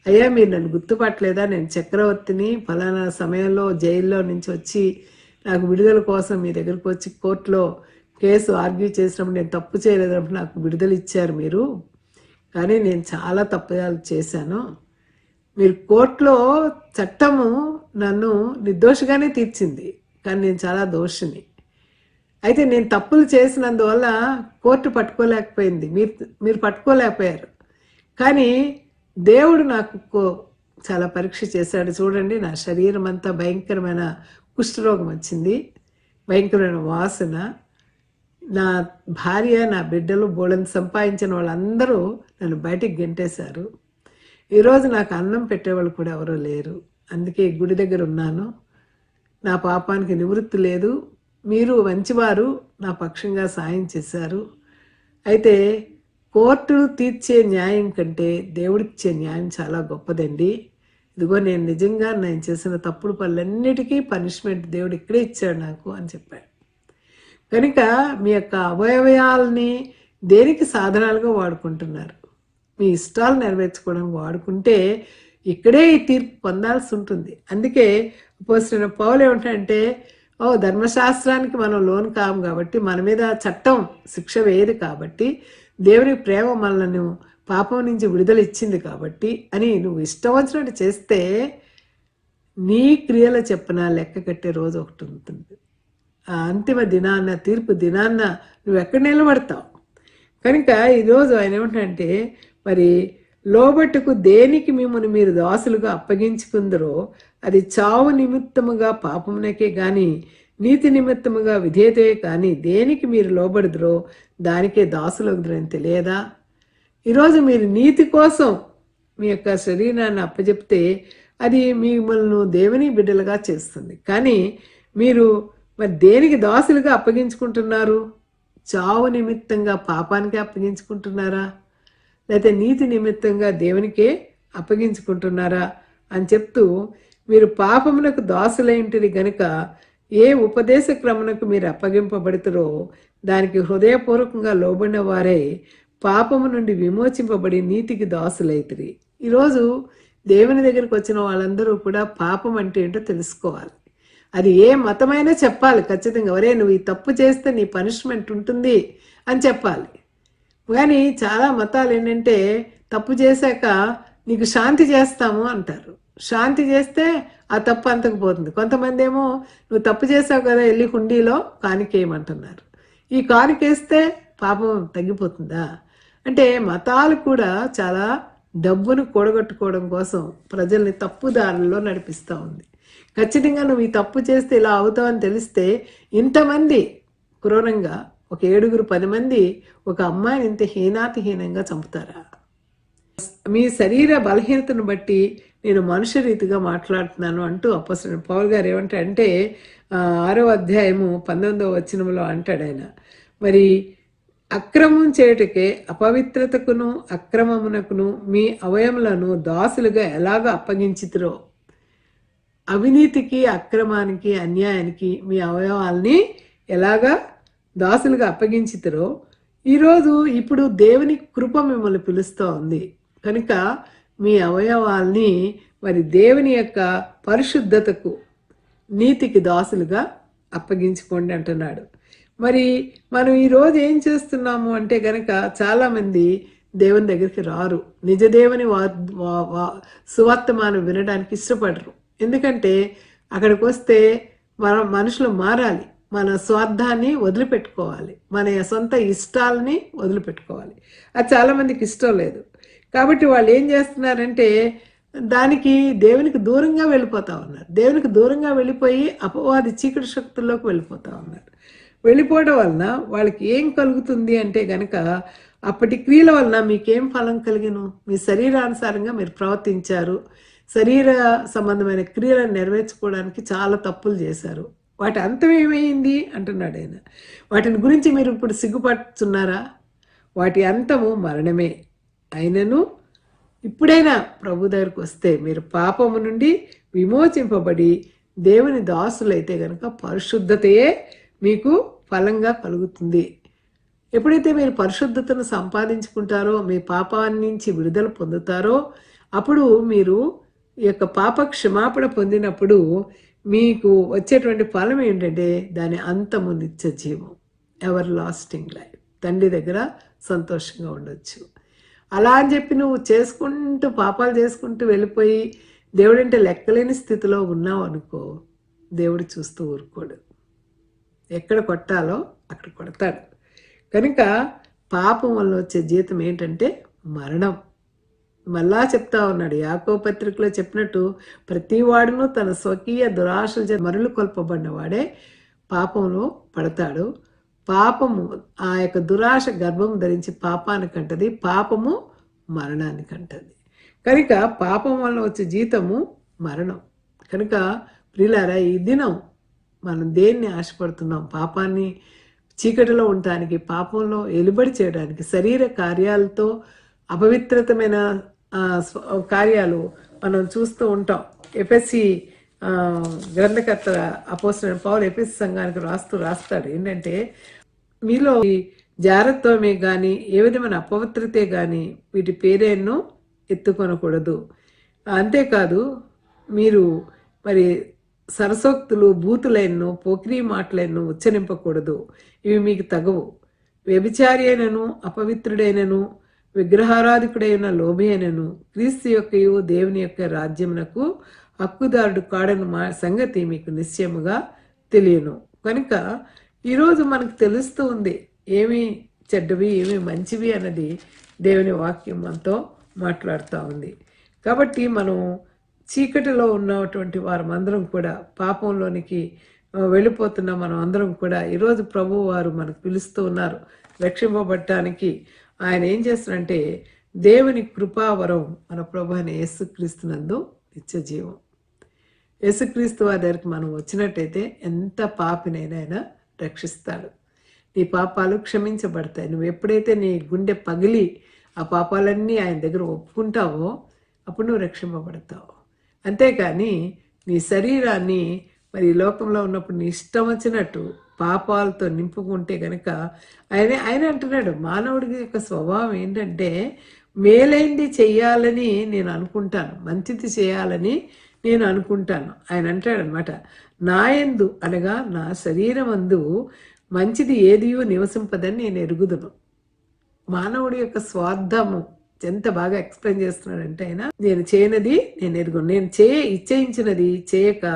[SPEAKER 1] అయ్యా మీరు నన్ను గుర్తుపట్టలేదా, నేను చక్రవర్తిని, ఫలానా సమయంలో జైల్లో నుంచి వచ్చి నాకు విడుదల కోసం మీ దగ్గరకు వచ్చి కోర్టులో కేసు ఆర్గ్యూ చేసినప్పుడు నేను తప్పు చేయలేదన్నప్పుడు నాకు విడుదల ఇచ్చారు మీరు, కానీ నేను చాలా తప్పులు చేశాను. మీరు కోర్టులో చట్టము నన్ను నిర్దోషిగానే తీర్చింది, కానీ నేను చాలా దోషిని. అయితే నేను తప్పులు చేసినందువల్ల కోర్టు పట్టుకోలేకపోయింది, మీరు పట్టుకోలేకపోయారు. కానీ దేవుడు నాకు చాలా పరీక్ష చేశాడు. చూడండి, నా శరీరం అంతా భయంకరమైన కుష్ఠరోగం వచ్చింది, భయంకరమైన వాసన. నా భార్య, నా బిడ్డలు, బోళ్ళని సంపాదించిన వాళ్ళందరూ నన్ను బయటికి గెంటేశారు. ఈరోజు నాకు అన్నం పెట్టేవాళ్ళు కూడా ఎవరో లేరు. అందుకే గుడి దగ్గర ఉన్నాను. నా పాపానికి నివృత్తి లేదు. మీరు మంచివారు, నా పక్షంగా సాయం చేశారు. అయితే కోర్టు తీర్చే న్యాయం కంటే దేవుడిచ్చే న్యాయం చాలా గొప్పదండి. ఇదిగో నేను నిజంగా నేను చేసిన తప్పుడు పనులన్నిటికీ పనిష్మెంట్ దేవుడు ఇక్కడే ఇచ్చాడు నాకు అని చెప్పాడు. కనుక మీ యొక్క అవయవాల్ని దేనికి సాధనాలుగా వాడుకుంటున్నారు? మీ ఇష్టాలు నెరవేర్చుకోవడానికి వాడుకుంటే ఇక్కడే ఈ తీర్పు పొందాల్సి ఉంటుంది. అందుకే అపోస్తలుడైన పౌలు ఏమంటాడంటే, ధర్మశాస్త్రానికి మనం లోను కాము కాబట్టి, మన మీద చట్టం శిక్ష వేయదు కాబట్టి, దేవుని ప్రేమ మనల్ని పాపం నుంచి విడుదల ఇచ్చింది కాబట్టి అని నువ్వు ఇష్టం వచ్చినట్టు చేస్తే నీ క్రియల చెప్పన లెక్క కట్టే రోజు ఒకటి ఉంటుంది. ఆ అంతిమ దినాన్న, తీర్పు దినాన్న నువ్వు ఎక్కడ నిలబడతావు? కనుక ఈరోజు ఆయన ఏమంటాడంటే, మరి లోబట్టుకు దేనికి మిమ్మల్ని మీరు దాసులుగా అప్పగించుకుందరో అది చావు నిమిత్తముగా పాపమునకే గాని నీతి నిమిత్తముగా విధేయతే కానీ దేనికి మీరు లోబడుదురో దానికే దాసులగుదురని తెలియదా? ఈరోజు మీరు నీతి కోసం మీ యొక్క శరీరాన్ని అప్పచెప్తే అది మిమ్మల్ని దేవుని బిడ్డలుగా చేస్తుంది. కానీ మీరు మరి దేనికి దాసులుగా అప్పగించుకుంటున్నారు? చావు నిమిత్తంగా పాపానికే అప్పగించుకుంటున్నారా, లేకపోతే నీతి నిమిత్తంగా దేవునికే అప్పగించుకుంటున్నారా అని చెప్తూ, మీరు పాపమునకు దాసులైంటిరి గనుక ఏ ఉపదేశ క్రమమునకు మీరు అప్పగింపబడుతురో దానికి హృదయపూర్వకంగా లోబడిన వారే పాపము నుండి విమోచింపబడి నీతికి దాసులైతిరి. ఈరోజు దేవుని దగ్గరికి వచ్చిన వాళ్ళందరూ కూడా పాపం అంటే ఏంటో తెలుసుకోవాలి. అది ఏ మతమైనా చెప్పాలి ఖచ్చితంగా. ఒరే నువ్వు ఈ తప్పు చేస్తే నీ పనిష్మెంట్ ఉంటుంది అని చెప్పాలి. కానీ చాలా మతాలు ఏంటంటే తప్పు చేశాక నీకు శాంతి చేస్తాము అంటారు. శాంతి చేస్తే ఆ తప్పు అంతకుపోతుంది. కొంతమంది ఏమో నువ్వు తప్పు చేసావు కదా వెళ్ళి హుండీలో కానికేయమంటున్నారు. ఈ కానికేస్తే పాపం తగ్గిపోతుందా? అంటే మతాలు కూడా చాలా డబ్బును కూడగట్టుకోవడం కోసం ప్రజల్ని తప్పుదారుల్లో నడిపిస్తూ ఉంది. ఖచ్చితంగా నువ్వు ఈ తప్పు చేస్తే ఇలా అవుతావని తెలిస్తే ఇంతమంది క్రూరంగా, ఒక 7-10 మంది ఒక అమ్మాయిని ఇంత హీనాతిహీనంగా చంపుతారా? మీ శరీర బలహీనతను బట్టి నేను మనుష్య రీతిగా మాట్లాడుతున్నాను అంటూ అపోస్తలుడైన పౌలు గారు ఏమంటాడంటే 6వ అధ్యాయము 19వ వచనంలో అంటాడు ఆయన, మరి అక్రమం చేయుటకే అపవిత్రతకును అక్రమమునకును మీ అవయములను దాసులుగా ఎలాగ అప్పగించితిరో, అవినీతికి అక్రమానికి అన్యాయానికి మీ అవయవాల్ని ఎలాగా దాసులుగా అప్పగించితిరో ఇప్పుడు దేవుని కృప మిమ్మల్ని పిలుస్తూ ఉంది కనుక మీ అవయవాల్ని మరి దేవుని యొక్క పరిశుద్ధతకు నీతికి దాసులుగా అప్పగించుకోండి అంటున్నాడు. మరి మనం ఈరోజు ఏం చేస్తున్నాము అంటే గనక చాలామంది దేవుని దగ్గరికి రారు, నిజ దేవుని సువార్తమానం వినడానికి ఇష్టపడరు. ఎందుకంటే అక్కడికి వస్తే మనుషులు మారాలి, మన స్వార్థాన్ని వదిలిపెట్టుకోవాలి, మన సొంత ఇష్టాలని వదిలిపెట్టుకోవాలి. అది చాలామందికి ఇష్టం లేదు. కాబట్టి వాళ్ళు ఏం చేస్తున్నారంటే దానికి దేవునికి దూరంగా వెళ్ళిపోతా ఉన్నారు. దేవునికి దూరంగా వెళ్ళిపోయి అపవాది చీకటి శక్తుల్లోకి వెళ్ళిపోతా ఉన్నారు. వెళ్ళిపోవడం వలన వాళ్ళకి ఏం కలుగుతుంది అంటే గనక అప్పటి క్రియల వలన మీకేం ఫలం కలిగిను? మీ శరీరానుసారంగా మీరు ప్రవర్తించారు, శరీర సంబంధమైన క్రియలను నెరవేర్చుకోవడానికి చాలా తప్పులు చేశారు. వాటి అంతం ఏమైంది అంటున్నాడు ఆయన. వాటిని గురించి మీరు ఇప్పుడు సిగ్గుపడుతున్నారా? వాటి అంతము మరణమే. అయినను ఇప్పుడైనా ప్రభు దగ్గరికి వస్తే మీరు పాపము నుండి విమోచింపబడి దేవుని దాసులైతే కనుక పరిశుద్ధతయే మీకు ఫలంగా కలుగుతుంది. ఎప్పుడైతే మీరు పరిశుద్ధతను సంపాదించుకుంటారో, మీ పాపాన్ని నుంచి విడుదల పొందుతారో, అప్పుడు మీరు ఈ యొక్క పాప క్షమాపణ పొందినప్పుడు మీకు వచ్చేటువంటి ఫలం ఏంటంటే దాని అంతము నిత్య జీవం, ఎవర్ లాస్టింగ్ లైఫ్. తండ్రి దగ్గర సంతోషంగా ఉండొచ్చు. అలా అని చెప్పి నువ్వు చేసుకుంటూ పాపాలు చేసుకుంటూ వెళ్ళిపోయి దేవుడంటే లెక్కలేని స్థితిలో ఉన్నావు అనుకో, దేవుడు చూస్తూ ఊరుకోడు. ఎక్కడ కొట్టాలో అక్కడ కొడతాడు. కనుక పాపం వల్ల వచ్చే జీతం ఏంటంటే మరణం. మళ్ళా చెప్తా ఉన్నాడు, యాకోబు పత్రికలో చెప్పినట్టు ప్రతి వాడును తన స్వకీయ దురాశలు మరులు కొల్పబడిన వాడే పాపంలో పడతాడు. పాపము ఆ యొక్క దురాశ గర్భం ధరించి పాపానికి అంటది, పాపము మరణానికి అంటది. కనుక పాపం వల్ల వచ్చే జీతము మరణం. కనుక ప్రియులారా, ఈ దినం మనం దేన్ని ఆశపడుతున్నాం? పాపాన్ని చీకటిలో ఉండటానికి, పాపంలో ఎలుబడి చేయడానికి, శరీర కార్యాలతో అపవిత్రతమైన కార్యాలు మనం చూస్తూ ఉంటాం. ఎఫెసి గ్రంథకర్త అపోస్తలుడైన పౌలు ఎఫెసి సంఘానికి రాస్తాడు ఏంటంటే, మీలో జారత్వమే కానీ ఏ విధమైన అపవిత్రతే కానీ వీటి పేరేన్నో ఎత్తుకొనకూడదు. అంతేకాదు మీరు మరి సరసోక్తులు బూతులైనను పోకిరీ మాటలైనను ఉచ్చరింపకూడదు. ఇవి మీకు తగవు. వ్యభిచారి అయినను అపవిత్రుడైనను విగ్రహారాధికుడైన లోభి అయినను క్రీస్తు యొక్కయు దేవుని యొక్క రాజ్యమునకు హక్కుదారుడు కాడను సంగతి మీకు నిశ్చయముగా తెలియను. కనుక ఈరోజు మనకు తెలుస్తూ ఉంది ఏమి చెడ్డవి ఏమి మంచివి అన్నది దేవుని వాక్యం మనతో మాట్లాడుతూ ఉంది. కాబట్టి మనం చీకటిలో ఉన్నటువంటి వారందరం కూడా పాపంలోనికి వెళ్ళిపోతున్న మనం అందరం కూడా ఈరోజు ప్రభు వారు మనకు పిలుస్తూ ఉన్నారు రక్షింపబడటానికి. ఆయన ఏం చేస్తారంటే దేవుని కృపావరం మన ప్రభు అయిన యేసుక్రీస్తునందు నిత్య జీవం. యేసుక్రీస్తు వారి దగ్గరికి మనం వచ్చినట్టయితే ఎంత పాపినైనా ఆయన రక్షిస్తాడు. నీ పాపాలు క్షమించబడతాయి. నువ్వు ఎప్పుడైతే నీ గుండె పగిలి ఆ పాపాలన్నీ ఆయన దగ్గర ఒప్పుకుంటావో అప్పుడు నువ్వు రక్షింపబడతావు. అంతేకాని నీ శరీరాన్ని మరి లోకంలో ఉన్నప్పుడు నీ ఇష్టం వచ్చినట్టు పాపాలతో నింపుకుంటే కనుక ఆయన అంటున్నాడు, మానవుడికి యొక్క స్వభావం ఏంటంటే మేలైంది చెయ్యాలని నేను అనుకుంటాను, మంచిది చేయాలని నేను అనుకుంటాను. ఆయన అంటాడు అనమాట, నా యందు అనగా నా శరీరమందు మంచిది ఏదియో నివసింపదని నేను ఎరుగుదును. మానవుడి యొక్క స్వార్థము ఎంత బాగా ఎక్స్ప్లెయిన్ చేస్తున్నాడంటే ఆయన, నేను చేయనది నేను ఎరుగును, నేను ఇచ్చేయించినది చేయక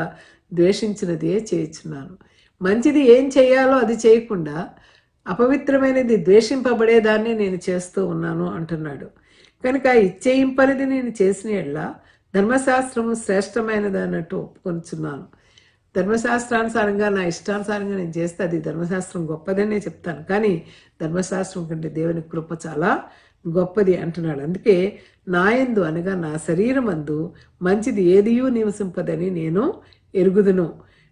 [SPEAKER 1] ద్వేషించినది చేయించున్నాను. మంచిది ఏం చేయాలో అది చేయకుండా అపవిత్రమైనది ద్వేషింపబడేదాన్ని నేను చేస్తూ ఉన్నాను అంటున్నాడు. కనుక ఇచ్చేయింపనిది నేను చేసిన ఎడ్ల ధర్మశాస్త్రము శ్రేష్టమైనది అన్నట్టు ఒప్పుకొనిచున్నాను. ధర్మశాస్త్రానుసారంగా నా ఇష్టానుసారంగా నేను చేస్తే అది ధర్మశాస్త్రం గొప్పదనే చెప్తాను, కానీ ధర్మశాస్త్రం కంటే దేవుని కృప చాలా గొప్పది అంటున్నాడు. అందుకే నా యందు అనగా నా శరీరమందు మంచిది ఏదియూ నివసింపదని నేను ఎరుగుదును.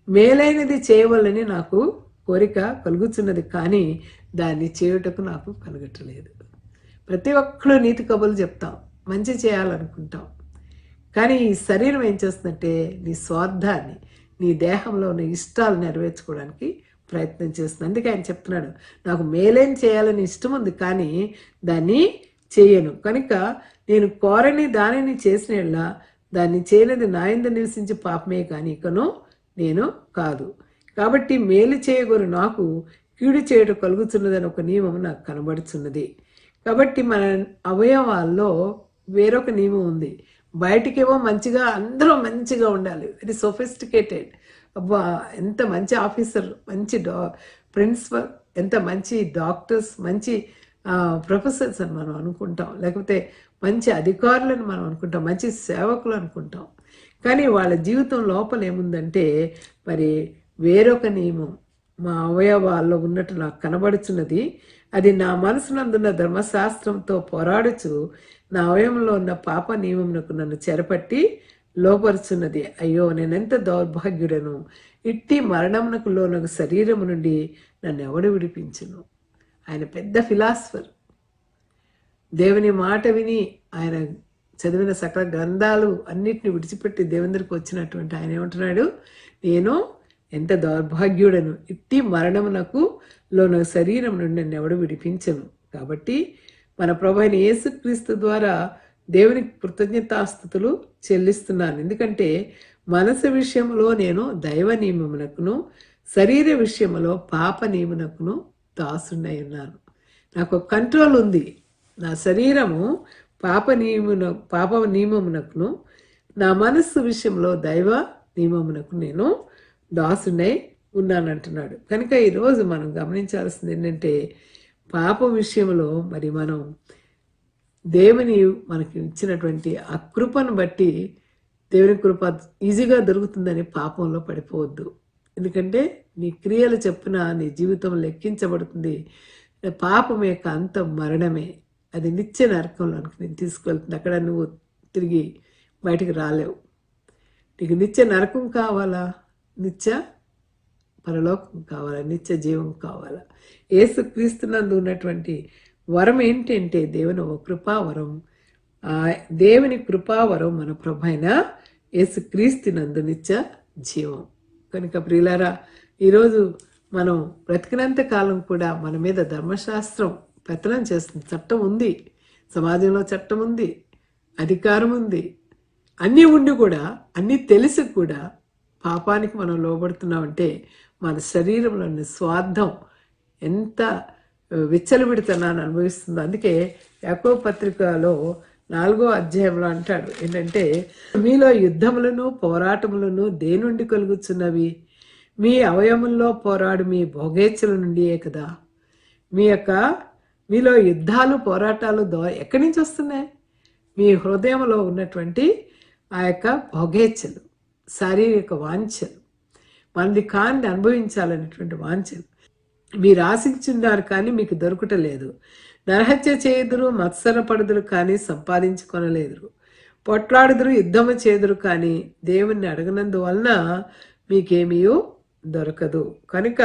[SPEAKER 1] మేలైనది చేయవలని నాకు కోరిక కలుగుతున్నది, కానీ దాన్ని చేయుటకు నాకు కలగట్లేదు. ప్రతి ఒక్కరు నీతి కబుర్లు చెప్తాం, మంచి చేయాలనుకుంటాం, కానీ ఈ శరీరం ఏం చేస్తుందంటే నీ స్వార్థాన్ని, నీ దేహంలో ఉన్న ఇష్టాలు నెరవేర్చుకోవడానికి ప్రయత్నం చేస్తుంది. అందుకే ఆయన చెప్తున్నాడు, నాకు మేలేం చేయాలని ఇష్టం ఉంది కానీ దాన్ని చేయను. కనుక నేను కోరని దానిని చేసిన దాన్ని చేయనిది నా యందు నివసించి పాపమే కానీ ఇకను నేను కాదు. కాబట్టి మేలు చేయగోరు నాకు కీడు చేయడం కలుగుతున్నదని ఒక నియమం నాకు కనబడుతున్నది. కాబట్టి మన అవయవాల్లో వేరొక నియమం ఉంది. బయటికేమో మంచిగా అందరూ మంచిగా ఉండాలి, వెరీ సొఫిస్టికేటెడ్, అబ్బా ఎంత మంచి ఆఫీసర్, మంచి ప్రిన్సిపల్, ఎంత మంచి డాక్టర్స్, మంచి ప్రొఫెసర్స్ అని మనం అనుకుంటాం, లేకపోతే మంచి అధికారులను మనం అనుకుంటాం, మంచి సేవకులు అనుకుంటాం. కానీ వాళ్ళ జీవితం లోపల ఏముందంటే మరి వేరొక నియమం మా అవయవాల్లో ఉన్నట్టు నాకు కనబడుచున్నది. అది నా మనసునందున్న ధర్మశాస్త్రంతో పోరాడుచు నా అవయవంలో ఉన్న పాప నియమమునకు నన్ను చెరపట్టి లోపరుచున్నది. అయ్యో నేనెంత దౌర్భాగ్యుడను, ఇట్టి మరణమునకు లోనకు శరీరము నుండి నన్ను ఎవడు విడిపించును. ఆయన పెద్ద ఫిలాసఫర్. దేవుని మాట విని ఆయన చదివిన సకల గ్రంథాలు అన్నిటిని విడిచిపెట్టి దేవుని దగ్గరికి వచ్చినటువంటి ఆయన ఏమంటున్నాడు, నేను ఎంత దౌర్భాగ్యుడను, ఇట్టి మరణమునకు లోన శరీరం నుండి నన్ను ఎవడు విడిపించను. కాబట్టి మన ప్రభు అయిన యేసుక్రీస్తు ద్వారా దేవునికి కృతజ్ఞతాస్తుతులు చెల్లిస్తున్నాను. ఎందుకంటే మనసు విషయంలో నేను దైవ నియమమునకును శరీర విషయంలో పాప నియమునకును దాసుడై ఉన్నాను. నాకు కంట్రోల్ ఉంది. నా శరీరము పాప నియమమునకును నా మనస్సు విషయంలో దైవ నియమమునకు నేను దాసుడై ఉన్నానంటున్నాడు. కనుక ఈరోజు మనం గమనించాల్సింది ఏంటంటే పాప విషయంలో మరి మనం దేవుని మనకి ఇచ్చినటువంటి ఆ కృపను బట్టి దేవుని కృప ఈజీగా దొరుకుతుందని పాపంలో పడిపోవద్దు. ఎందుకంటే నీ క్రియలు చెప్పున నీ జీవితం లెక్కించబడుతుంది. పాపం యొక్క అంతం మరణమే. అది నిత్య నరకంలోనికి నేను తీసుకెళ్తుంది. అక్కడ నువ్వు తిరిగి బయటికి రాలేవు. నీకు నిత్య నరకం కావాలా, నిత్య పరలోకం కావాలా, నిత్య జీవం కావాలా? యేసుక్రీస్తునందు ఉన్నటువంటి వరం ఏంటంటే దేవుని ఒక కృపావరం. దేవుని కృపావరం మన ప్రభైన యేసుక్రీస్తునందు నిత్య జీవం. కనుక ప్రియులారా, ఈరోజు మనం బ్రతికినంత కాలం కూడా మన మీద ధర్మశాస్త్రం పెత్తనం చేస్తుంది. చట్టం ఉంది, సమాజంలో చట్టం ఉంది, అధికారం ఉంది, అన్నీ ఉండి కూడా, అన్నీ తెలిసి కూడా పాపానికి మనం లోబడుతున్నామంటే మన శరీరంలోని స్వార్థం ఎంత విచ్చలవిడితనాన్ని అనుభవిస్తుందో. అందుకే యాకోబు పత్రికలో 4వ అధ్యాయంలో అంటాడు ఏంటంటే, మీలో యుద్ధములను పోరాటములను దేని నుండి కలుగుతున్నవి? మీ అవయముల్లో పోరాడు మీ భోగేచ్ఛల నుండియే కదా. మీలో యుద్ధాలు పోరాటాలు ఎక్కడి నుంచి వస్తున్నాయి? మీ హృదయంలో ఉన్నటువంటి ఆ యొక్క భోగేచ్ఛలు, శారీరక వాంఛలు, మనది కాని అనుభవించాలనేటువంటి వాంఛలు మీరు ఆశించున్నారు కానీ మీకు దొరకటలేదు. నరహత్య చేయుదురు, మత్సరపడుదురు కానీ సంపాదించుకొనలేదురు. పొట్లాడుదురు, యుద్ధము చేదురు కానీ దేవుణ్ణి అడగనందువలన మీకేమీ దొరకదు. కనుక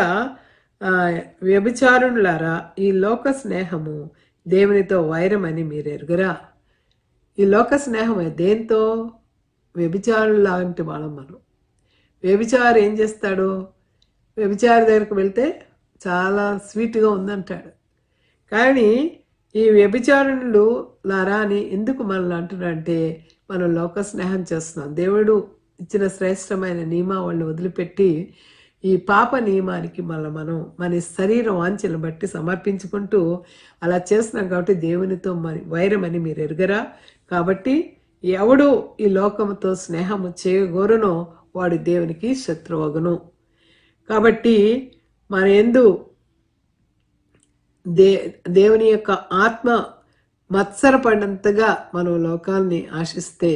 [SPEAKER 1] వ్యభిచారులారా, ఈ లోక స్నేహము దేవునితో వైరమని మీరు ఎరుగరా? ఈ లోక స్నేహం దేంతో? వ్యభిచారులు లాంటి వాళ్ళం మనం. వ్యభిచారు ఏం చేస్తాడు? వ్యభిచారి దగ్గరికి వెళ్తే చాలా స్వీట్గా ఉందంటాడు. కానీ ఈ వ్యభిచారులు లారా అని ఎందుకు మనల్ని అంటున్నాడంటే, మనం లోక స్నేహం చేస్తున్నాం. దేవుడు ఇచ్చిన శ్రేష్టమైన నియమావళిని వదిలిపెట్టి ఈ పాప నియమానికి మనం మన శరీర వాంఛలను బట్టి సమర్పించుకుంటూ అలా చేస్తున్నాం. కాబట్టి దేవునితో మరి వైరమని మీరు ఎరుగరా? కాబట్టి ఎవడు ఈ లోకముతో స్నేహము చేయగోరునో వాడు దేవునికి శత్రువగును. కాబట్టి మన యందు దేవుని యొక్క ఆత్మ మత్సరపడినంతగా మనం లోకాల్ని ఆశిస్తే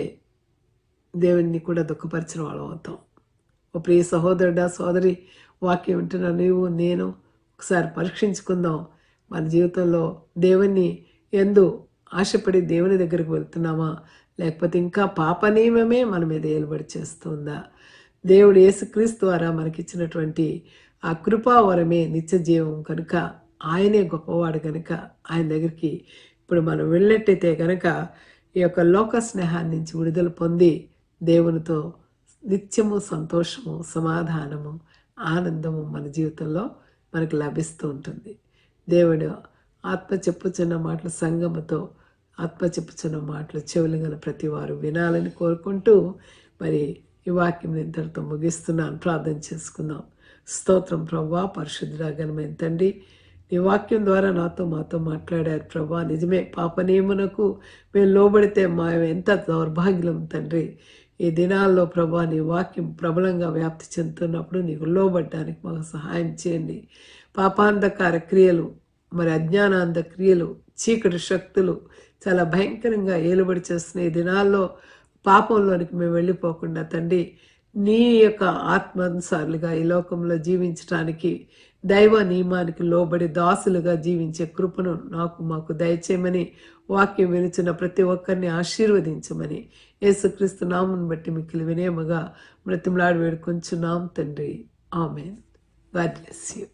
[SPEAKER 1] దేవుణ్ణి కూడా దుఃఖపరిచిన వాళ్ళం అవుతాం. ఓ ప్రియ సహోదరుడా, సోదరి, వాక్యం వింటున్న నీవు నేను ఒకసారి పరీక్షించుకుందాం. మన జీవితంలో దేవుణ్ణి యందు ఆశపడి దేవుని దగ్గరికి వెళ్తున్నామా, లేకపోతే ఇంకా పాప నియమమే మన మీద ఏలుబడి చేస్తుందా? దేవుడు యేసుక్రీస్తు ద్వారా మనకిచ్చినటువంటి ఆ కృపావరమే నిత్య జీవం కనుక, ఆయనే గొప్పవాడు కనుక ఆయన దగ్గరికి ఇప్పుడు మనం వెళ్ళినట్టయితే కనుక ఈ యొక్క లోక స్నేహాన్ని నుంచి విడుదల పొంది దేవునితో నిత్యము సంతోషము, సమాధానము, ఆనందము మన జీవితంలో మనకు లభిస్తూ ఉంటుంది. దేవుడు ఆత్మ చెప్పుచున్న మాటలు సంగముతో ఆత్మ చెప్పుచున్న మాటలు చెవులు గల ప్రతి వారు వినాలని కోరుకుంటూ మరి ఈ వాక్యం ఇంతటితో ముగిస్తున్నాను. ప్రార్థన చేసుకుందాం. స్తోత్రం ప్రభువా, పరిశుద్ధుడా, ఘనమైన తండ్రి, నీ వాక్యం ద్వారా మాతో మాట్లాడారు ప్రభా. నిజమే, పాప నియమునకు మేము లోబడితే మా ఎంత దౌర్భాగ్యం తండ్రి. ఈ దినాల్లో ప్రభా నీ వాక్యం ప్రబలంగా వ్యాప్తి చెందుతున్నప్పుడు నీకు లోబడ్డానికి మాకు సహాయం చేయండి. పాపాంధకార క్రియలు, మరి అజ్ఞానాంధ క్రియలు, చీకటి శక్తులు చాలా భయంకరంగా ఏలుబడి చేస్తున్న ఈ దినాల్లో పాపంలోనికి మేము వెళ్ళిపోకుండా తండ్రి, నీ యొక్క ఆత్మానుసారులుగా ఈ లోకంలో జీవించటానికి, దైవ నియమానికి లోబడి దాసులుగా జీవించే కృపను మాకు దయచేయమని, వాక్యం వినిచిన ప్రతి ఒక్కరిని ఆశీర్వదించమని యేసుక్రీస్తు నామమును బట్టి మిక్కిలి వినయముగా బ్రతిమలాడి వేడుకొంచున్నాం తండ్రి. ఆమేన్. God bless you.